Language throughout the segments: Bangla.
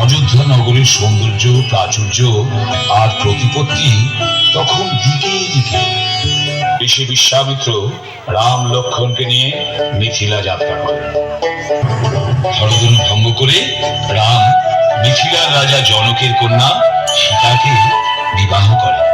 অযোধ্যা নগরের সৌন্দর্য, প্রাচুর্য আর প্রতিপত্তি তখন দিকে দিকে। ঋষি বিশ্বামিত্র রাম লক্ষ্মণকে নিয়ে মিথিলা যাত্রা করেন। হরধনু ভঙ্গ করে রাম মিথিলার রাজা জনকের কন্যা সীতাকে বিবাহ করেন।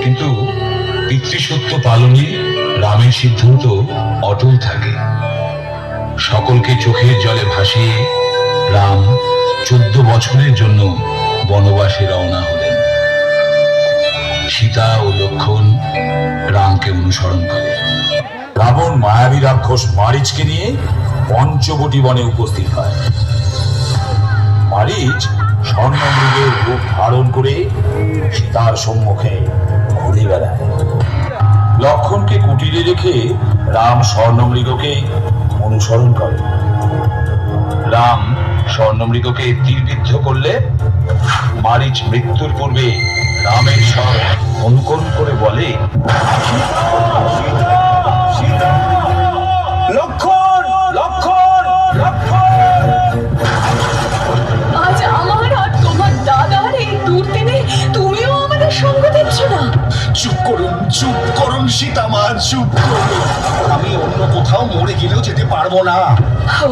কিন্তু পিতৃসত্য পালনে রামের সিদ্ধান্ত অটল থাকে। সকলকে চোখের জলে ভাসিয়ে রাম 14 বছরের জন্য বনবাসে রওনা হলেন। সীতা ও লক্ষ্মণ রামকে অনুসরণ করে। রাবণ মায়াবী রাক্ষস মারিচকে নিয়ে পঞ্চবটি বনে উপস্থিত হয়। মারিচ স্বর্ণমৃগের রূপ ধারণ করে সীতার সম্মুখে ঘুরে বেড়ায়। লক্ষ্মণকে কুটিরে রেখে রাম স্বর্ণমৃগকে অনুসরণ করে। রাম স্বর্ণমৃগকে তীরবিদ্ধ করলে মারিচ মৃত্যুর পূর্বে রামের স্বর অনুকরণ করে বলে, লক্ষ্মণ, লক্ষ্মণ, লক্ষ্মণ। আজ আমার আর তোমার দাদার এই দুর্দিনে তুমিও আমাদের সঙ্গ দিচ্ছ না। চুপ করুন সীতামা, চুপ করুন। আমি অন্য কোথাও মরে গেলেও যেতে পারবো না। ও,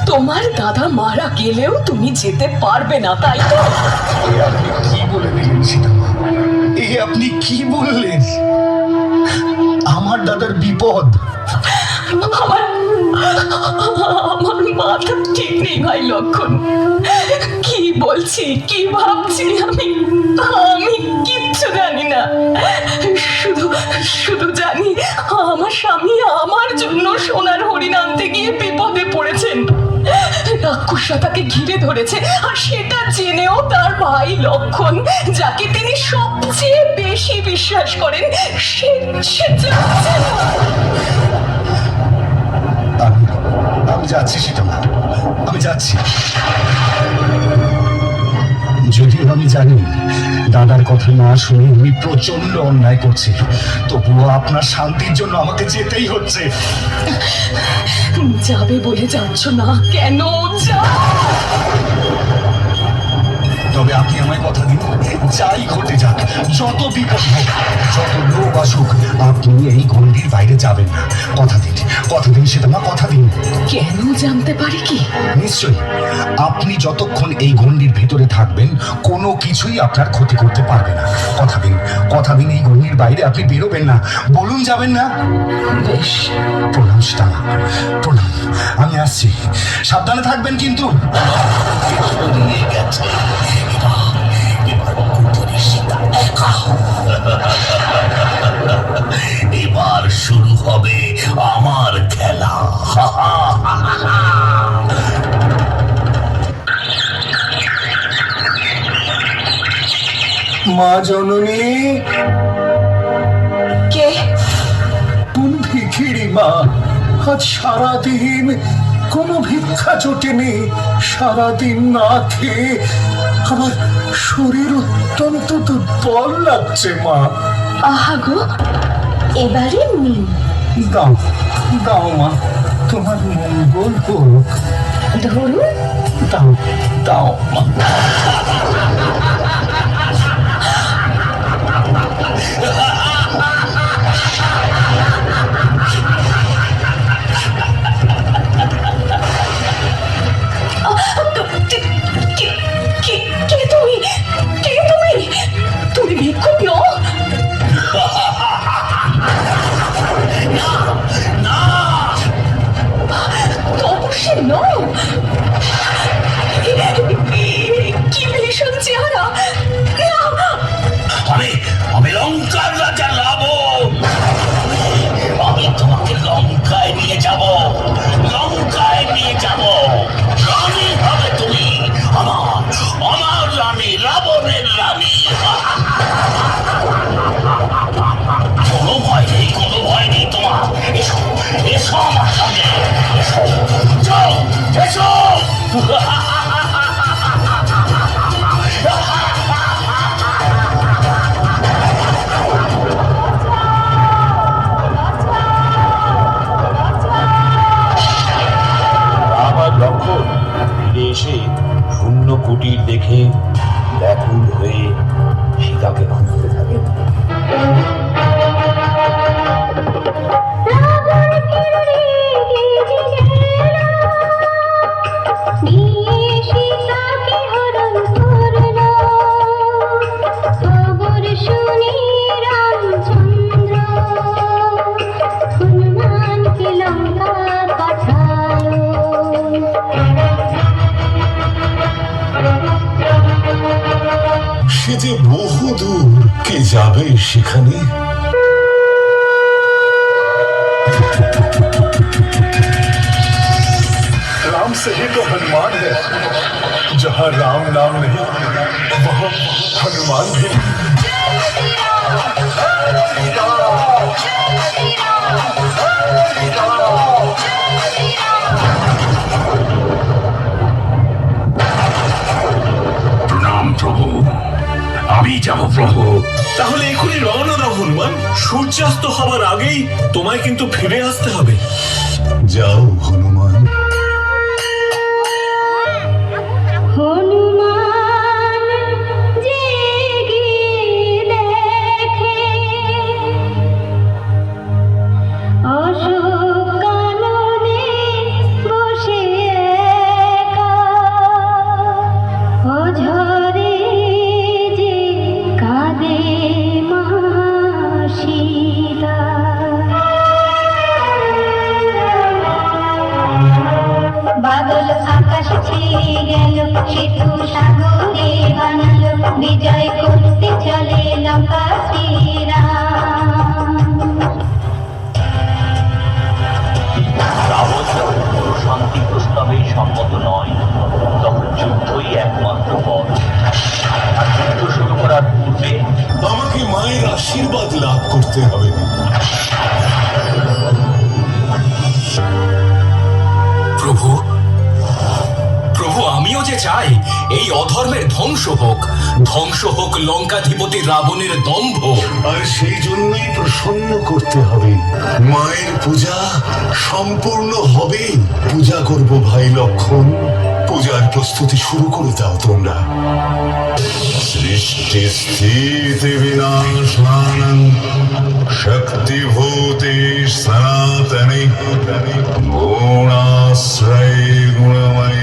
তোমার দাদা মারা গেলেও তুমি যেতে পারবে না, তাই তো? আপনি কি বলে দিলেন সীতামা? আপনি কি বললেন? আমার দাদার বিপদ। আমার মাথা ঠিক নেই ভাই লক্ষণ। কি বলছি, কি ভাবছি আমি কিচ্ছু জানি না। শুধু জানি আমার স্বামী আমার জন্য সোনার হরিণ আনতে গিয়ে বিপদে পড়েছেন। রাক্ষসরা তাকে ঘিরে ধরেছে, আর সেটা জেনেও তার ভাই লক্ষণ, যাকে তিনি সবচেয়ে বেশি বিশ্বাস করেন, সে যাচ্ছে না। আমি যাচ্ছি সীতামা, আমি যাচ্ছি। যদিও আমি জানি দাদার কথা না শুনে আমি প্রচন্ড অন্যায় করছি, তবুও আপনার শান্তির জন্য আমাকে যেতেই হচ্ছে। যাবে বলে যাচ্ছ না কেন? তবে আপনি আমায় কথা দিন, যাই ঘটে যাক, যত বিপদ হোক, যত লোক আসুক, আপনি এই গণ্ডির বাইরে যাবেন না। কথা দিন সীতামা, কথা দিন। কেন জানতে পারি কি? নিশ্চয়ই। আপনি যতক্ষণ এই গণ্ডির ভিতরে থাকবেন, কোনো কিছুই আপনার ক্ষতি করতে পারবে না। কথা দিন এই গণ্ডির বাইরে আপনি বেরোবেন না। বলুন যাবেন না? বেশ। প্রণাম সীতামা, প্রণাম। আমি আসছি, সাবধানে থাকবেন কিন্তু। এবার শুরু হবে আমার খেলা। মা জননী। কে? কোন ভিখিরি মা? আজ সারাদিন কোনো ভিক্ষা জোটেনি। সারাদিন না খেয়ে আমার শরীর অত্যন্ত দুর্বল লাগছে মা। আহা গো, এবারে নিন। দাও মা, তোমার মঙ্গল হোক। ধরুন। দাও মা। তুমি ভিক্ষুক নও? অবশ্যই নও। কি কুটির দেখে ব্যাকুল হয়ে সীতাকে খুঁজতে থাকেন। সে যে বহুদূর, কে যাবে সেখানে? राम से ही तो हनुमान है, जहाँ राम नाम नहीं वहाँ हनुमान भी। প্রণাম প্রভু, আমি যাব প্রভু। তাহলে এখনই রওনা দাও হনুমান, সূর্যাস্ত হবার আগেই তোমায় কিন্তু ফিরে আসতে হবে। যাও হনুমান। বাদল আকাশ ছেয়ে গেল, সেতু সাগরে বানালো, বিজয় করতে চলে লঙ্কা শ্রীরাম। রাবণ যখন কোনো শান্তি প্রস্তাবে সম্মত নয়, তখন যুদ্ধই একমাত্র পথ। আর যুদ্ধ শুরু করার পূর্বে আমাকে মায়ের আশীর্বাদ লাভ করতে হবে। প্রভু, প্রভু, আমিও যে চাই এই অধর্মের ধ্বংস হোক লঙ্কাধিপতি রাবণের দম্ভ। আর সেই জন্যই প্রসন্ন করতে হবে। মায়ের পূজা সম্পূর্ণ হবে। পূজা করব ভাই লক্ষণ। পূজার প্রস্তুতি শুরু করে দাও তোমরা। সৃষ্টি স্থিতি বিনাশানং শক্তিভূতে সনাতনে গুণাশ্রয় গুণময়।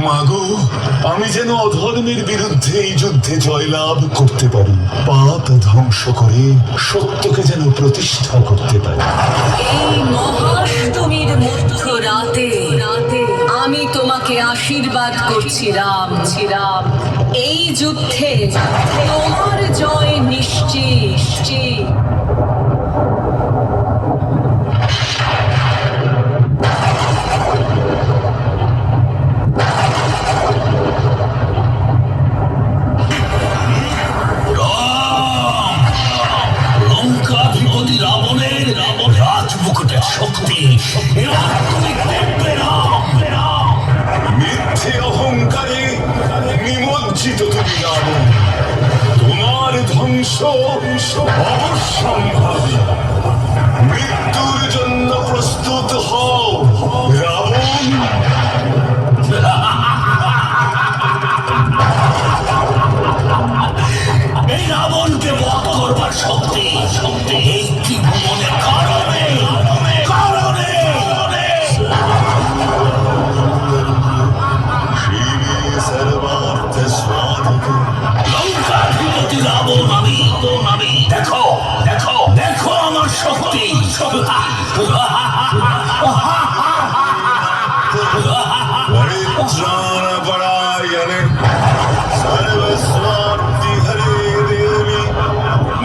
মাগো, আমি যেন অধর্মের বিরুদ্ধে এই যুদ্ধে জয়লাভ করতে পারি, পাপ ধ্বংস করে সত্যকে যেন প্রতিষ্ঠা করতে পারি। এই মহাষ্টমীর মধ্য রাতে আমি তোমাকে আশীর্বাদ করছি রাম। এই যুদ্ধে তোমার জয় নিশ্চিত। লঙ্কাধিপতি রাবণের রাজমুকুটের শক্তি এবার তুমি দেখবে রাম। মিথ্যে অহংকারে নিমজ্জিত তুমি রাবণ। তোমার ধ্বংস অবশ্যম্ভাবী। মৃত্যুর জন্য প্রস্তুত হও রাবণ। এই রাবণকে বধ করবার শক্তি এই ত্রিভুবনের কারণে সর্বার্থ স্বাধিকে লঙ্কাধিপতি রাবণ আমি। দেখো আমার শক্তি। পরিত্রাণপরায়ণে সর্বস্বার্থি হরে দেবী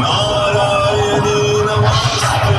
নারায়ণী নমস্তুতে।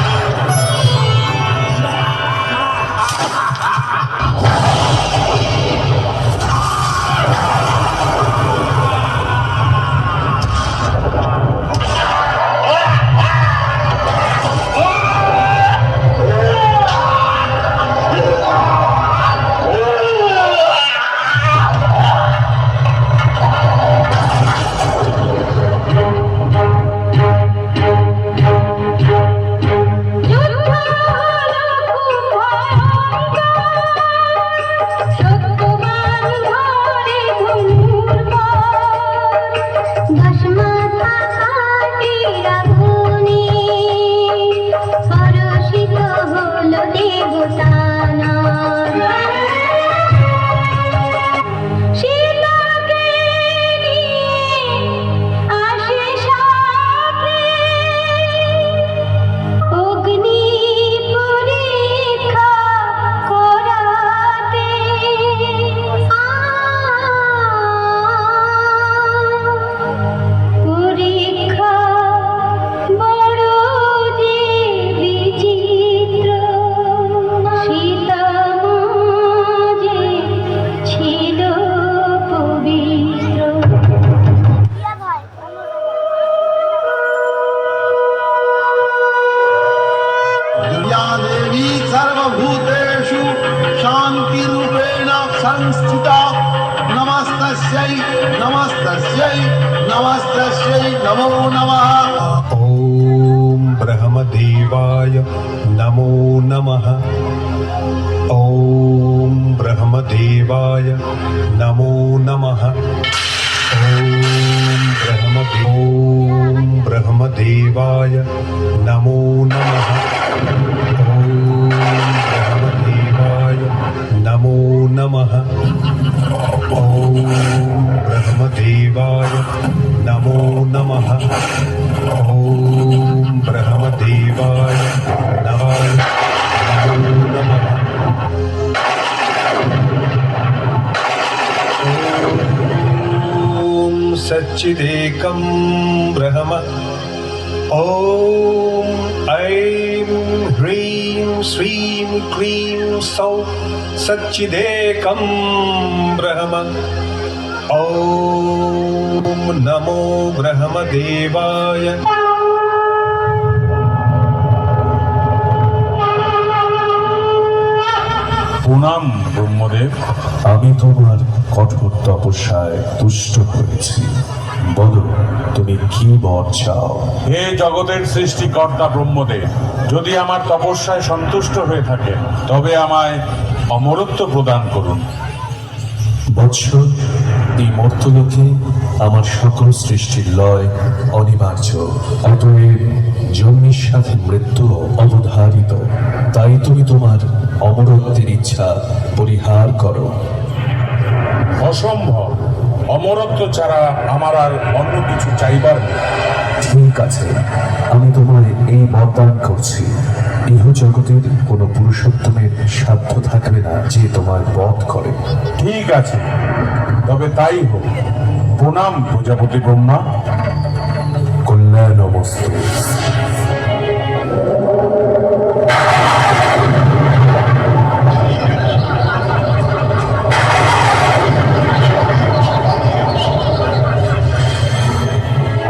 देवी सर्वभूतेषु शान्तिरूपेण संस्थिता नमस्तस्यै नमस्तस्यै नमस्तस्यै नमो नमः। ॐ ब्रह्मदेवाय नमो नमः। ॐ ब्रह्मदेवाय नमो नमः। ॐ ब्रह्मदेवाय नमो नमः। ॐ ब्रह्मदेवाय नमो नमः। ॐ ब्रह्मदेवाय नमो नमः। ॐ ब्रह्मदेवाय नमो नमः। ॐ सच्चिदेकं ब्रह्म। ॐ ऐं ह्रीं श्रीं क्लीं सौः सच्चिदेकं ब्रह्म। ॐ नमो ब्रह्मदेवाय। প্রণাম ব্রহ্মদেব। আমি তোমার কঠোর তপস্যায় তুষ্ট হয়েছি। বলো, তুমি কি বর চাও? হে জগতের সৃষ্টিকর্তা ব্রহ্মদেব, যদি আমার তপস্যায় সন্তুষ্ট হয়ে থাকে তবে আমায় অমরত্ব প্রদান করুন। বৎস, এই মর্তলোকে আমার সকল সৃষ্টির লয় অনিবার্য, অতএব জন্মের সাথে মৃত্যু অবধারিত। তাই তুমি তোমার অমরত্বের ইচ্ছা পরিহার করো। অসম্ভব, অমরত্ব ছাড়া আমার আর অন্য কিছু চাইবার নেই। ঠিক আছে, আমি তোমায় এই বরদান করছি। ইহ জগতের কোনো পুরুষোত্তমের সাধ্য থাকবে না যে তোমার বধ করে। ঠিক আছে, তবে তাই হোক। প্রণাম প্রজাপতি ব্রহ্মা। কল্যাণমস্তু।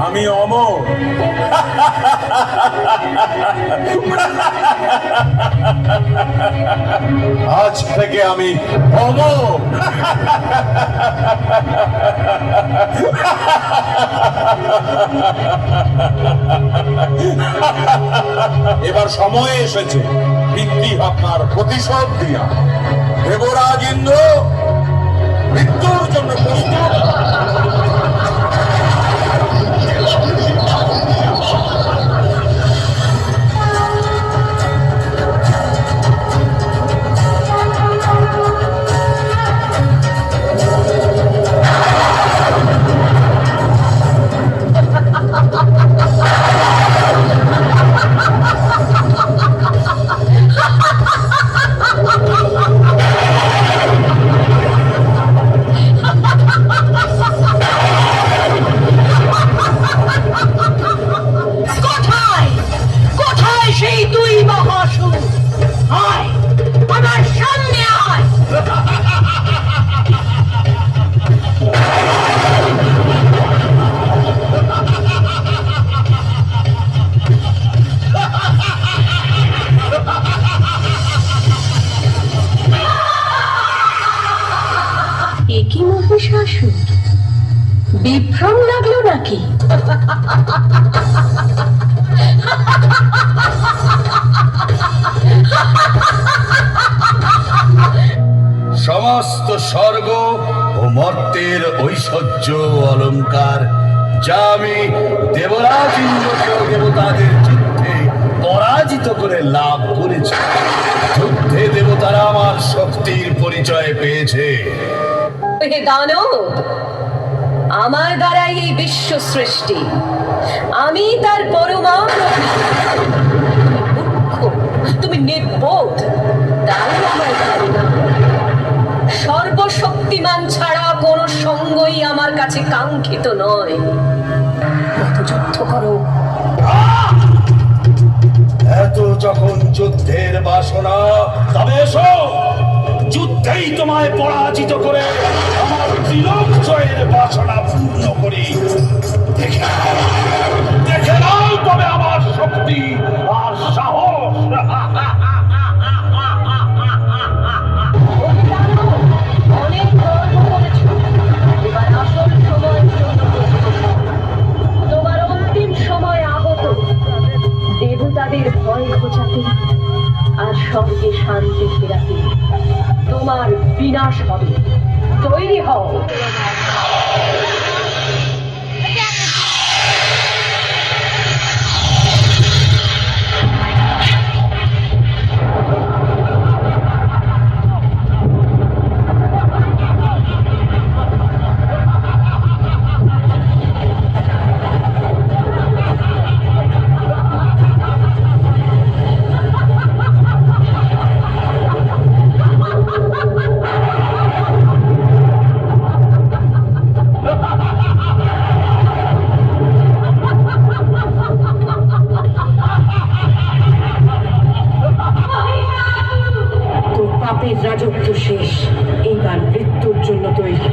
আমি অমর। আজ থেকে আমি অমর। এবার সময় এসেছে পিতৃ আপনার প্রতিশোধ দিয়া। দেবরাজ ইন্দ্র মৃত্যুর জন্য প্রস্তুত। একই মহিষাসুর, বিভ্রম লাগলো নাকি? সমস্ত স্বর্গ ও মর্তের ঐশ্বর্য অলংকার যা আমি দেবরাজ ইন্দ্রকে ও দেবতাদের যুদ্ধে পরাজিত করে লাভ করেছি। যুদ্ধে দেবতারা আমার শক্তির পরিচয় পেয়েছে। হে দানব, আমার দ্বারাই এই বিশ্ব সৃষ্টি, আমি তার পরমাণু। তুমি নির্বোধ, তাই আমার ধারণা। সর্বশক্তিমান ছাড়া কোন সঙ্গই আমার কাছে কাঙ্ক্ষিত নয়। কত যুদ্ধ করো। এত যখন যুদ্ধের বাসনা, তবে এসো, যুদ্ধেই তোমায় পরাজিত করে আমার ত্রিলোক জয়ের বাসনা পূর্ণ করি। দেখে নাও তবে আমার শক্তি আর সাহস। স্বর্গে শান্তি ফেরাতে তোমার বিনাশ হবে। তৈরি হও। পাপের রাজত্ব শেষ, এইবার মৃত্যুর জন্য তৈরি।